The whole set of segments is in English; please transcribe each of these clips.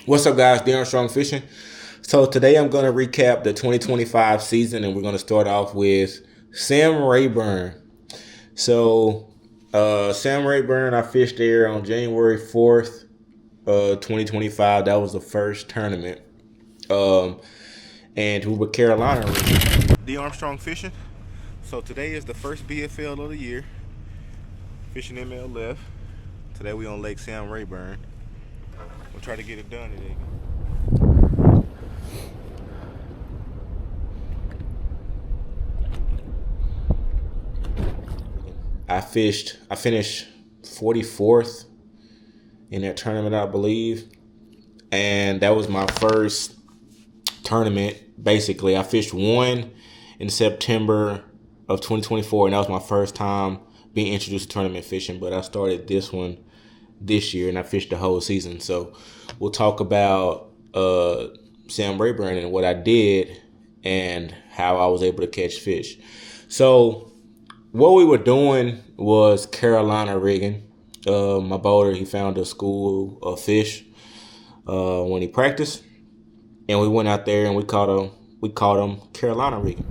What's up, guys? Darren Strong Fishing. So today I'm going to recap the 2025 season, and we're going to start off with Sam Rayburn. So Sam Rayburn, I fished there on January 4th, 2025. That was the first tournament. And we were Carolina. The Armstrong Fishing. So today is the first BFL of the year. Fishing ML left. Today we on Lake Sam Rayburn. We'll try to get it done today. I finished 44th in that tournament, I believe. And that was my first tournament, basically. I fished one in September of 2024, and that was my first time being introduced to tournament fishing. But I started this one this year, and I fished the whole season. So we'll talk about Sam Rayburn and what I did and how I was able to catch fish. So what we were doing was Carolina rigging. My boater, he found a school of fish when he practiced, and we went out there and we caught him Carolina rigging.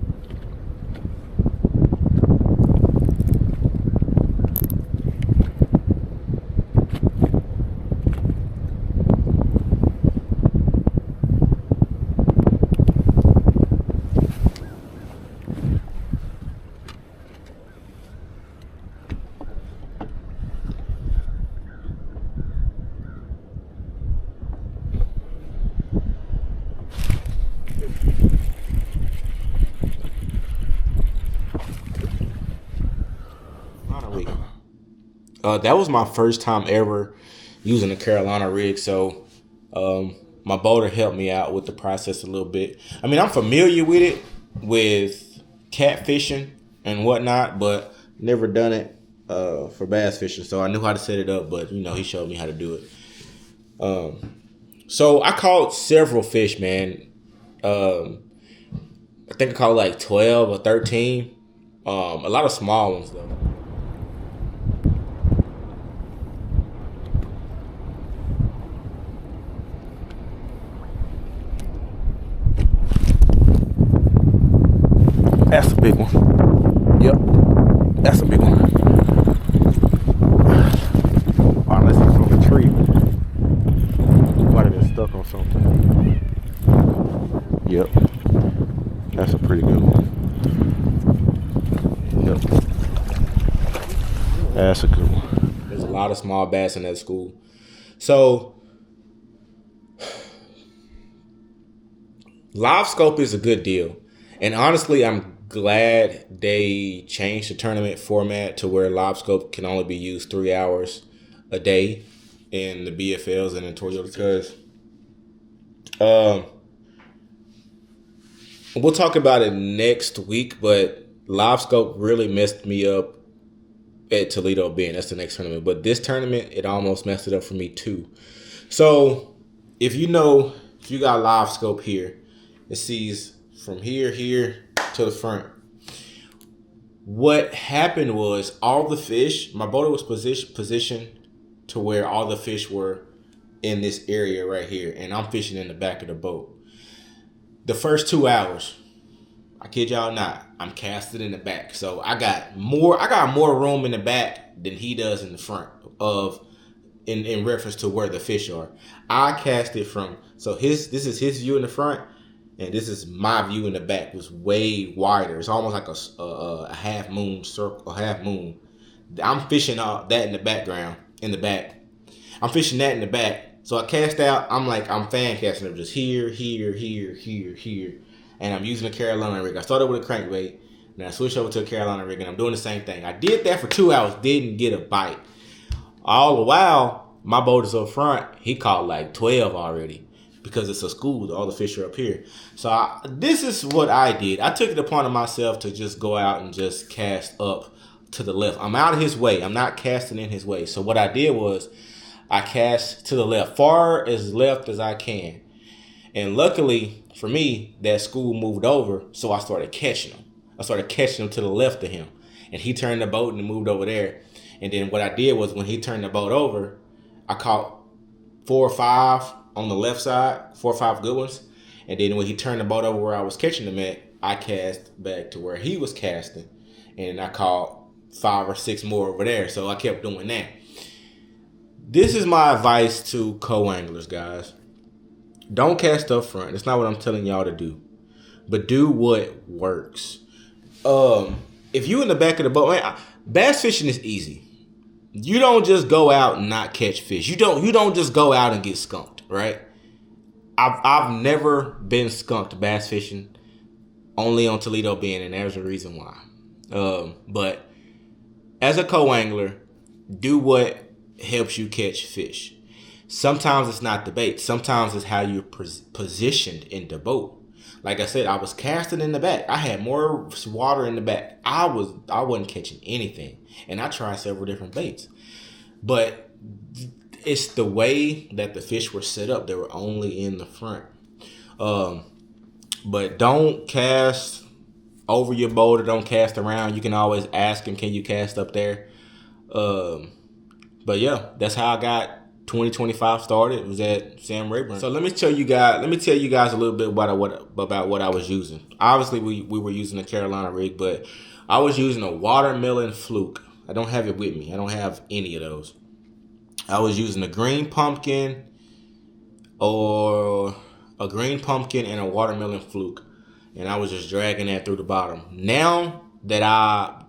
That was my first time ever using a Carolina rig, so my boater helped me out with the process a little bit. I mean, I'm familiar with it, with catfishing and whatnot, but never done it for bass fishing, so I knew how to set it up, but, he showed me how to do it. So I caught several fish, man. I think I caught like 12 or 13. A lot of small ones, though. That's a big one. Yep, that's a big one. All right, let's see from the tree. Might have been stuck on something. Yep, that's a pretty good one. Yep, that's a good one. There's a lot of small bass in that school. So live scope is a good deal. And honestly, I'm glad they changed the tournament format to where live scope can only be used 3 hours a day in the BFLs and in Toyota, because we'll talk about it next week, but live scope really messed me up at Toledo Bend. That's the next tournament. But this tournament, it almost messed it up for me too. So if you got live scope here, it sees from here to the front. What happened was all the fish, my boater was positioned to where all the fish were in this area right here, and I'm fishing in the back of the boat. The first 2 hours, I kid y'all not, I'm casting in the back. So I got more room in the back than he does in the front in reference to where the fish are. I cast it from, so this is his view in the front, and this is my view in the back. It was way wider. It's almost like a half moon circle, a half moon. I'm fishing that in the background, in the back. I'm fishing that in the back. So I cast out. I'm fan casting them just here, and I'm using a Carolina rig. I started with a crankbait, and I switched over to a Carolina rig, and I'm doing the same thing. I did that for 2 hours, didn't get a bite. All the while, my boat is up front. He caught like 12 already, because it's a school. All the fish are up here. So this is what I did. I took it upon myself to just go out and just cast up to the left. I'm out of his way. I'm not casting in his way. So what I did was I cast to the left, far as left as I can. And luckily for me, that school moved over, so I started catching him. I started catching him to the left of him. And he turned the boat and moved over there. And then what I did was when he turned the boat over, I caught 4 or 5 on the left side, 4 or 5 good ones. And then when he turned the boat over where I was catching them at, I cast back to where he was casting. And I caught 5 or 6 more over there. So I kept doing that. This is my advice to co-anglers, guys. Don't cast up front. That's not what I'm telling y'all to do. But do what works. If you in the back of the boat, man, bass fishing is easy. You don't just go out and not catch fish. You don't just go out and get skunked, right? I've never been skunked bass fishing, only on Toledo Bend, and there's a reason why. But as a co-angler, do what helps you catch fish. Sometimes it's not the bait. Sometimes it's how you're positioned in the boat. Like I said, I was casting in the back. I had more water in the back. I wasn't catching anything, and I tried several different baits. But it's the way that the fish were set up. They were only in the front. But don't cast over your boat or don't cast around. You can always ask him, can you cast up there? But yeah, that's how I got 2025 started. It was at Sam Rayburn. So let me tell you guys a little bit about what I was using. Obviously, we were using a Carolina rig, but I was using a watermelon fluke. I don't have it with me. I don't have any of those. I was using a green pumpkin and a watermelon fluke, and I was just dragging that through the bottom. Now that I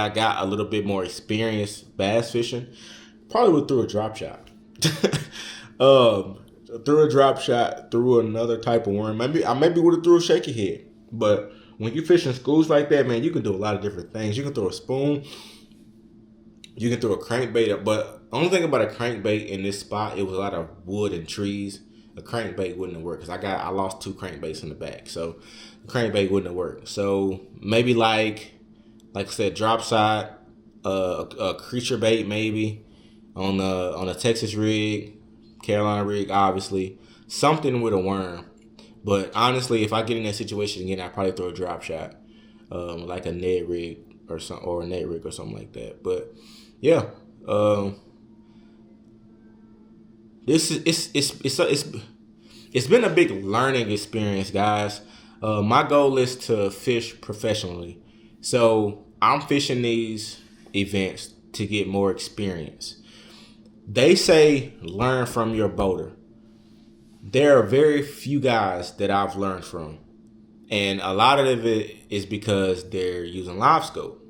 got a little bit more experience bass fishing, probably would throw a drop shot. Threw a drop shot, threw another type of worm. I maybe would have threw a shaky head. But when you fish in schools like that, man, you can do a lot of different things. You can throw a spoon. You can throw a crankbait. But the only thing about a crankbait in this spot, it was a lot of wood and trees. A crankbait wouldn't have worked because I lost 2 crankbaits in the back. So the crankbait wouldn't have worked. So maybe like I said, drop shot, a creature bait maybe. On a Texas rig, Carolina rig, obviously. Something with a worm. But honestly, if I get in that situation again, I'd probably throw a drop shot. Like a net rig or a net rig or something like that. But yeah. It's been a big learning experience, guys. My goal is to fish professionally. So I'm fishing these events to get more experience. They say learn from your boater. There are very few guys that I've learned from. And a lot of it is because they're using live scope.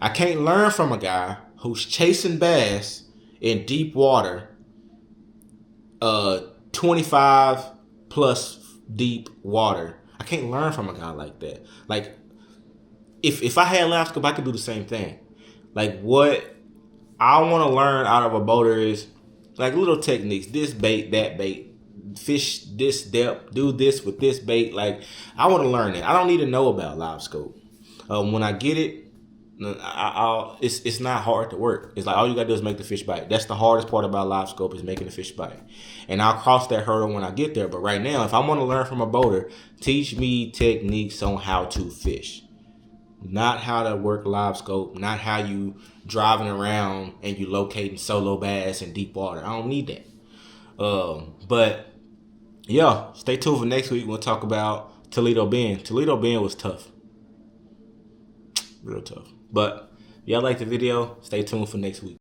I can't learn from a guy who's chasing bass in deep water, 25 plus deep water. I can't learn from a guy like that. Like, if I had live scope, I could do the same thing. Like, what I want to learn out of a boater is like little techniques. This bait, that bait, fish this depth, do this with this bait. Like, I want to learn it. I don't need to know about live scope. When I get it, it's not hard to work. It's like all you gotta do is make the fish bite. That's the hardest part about live scope, is making the fish bite. And I'll cross that hurdle when I get there. But right now, if I want to learn from a boater, teach me techniques on how to fish. Not how to work live scope, not how you driving around and you locating solo bass in deep water. I don't need that. But yeah, stay tuned for next week. We'll talk about Toledo Bend. Toledo Bend was tough. Real tough. But if y'all like the video, stay tuned for next week.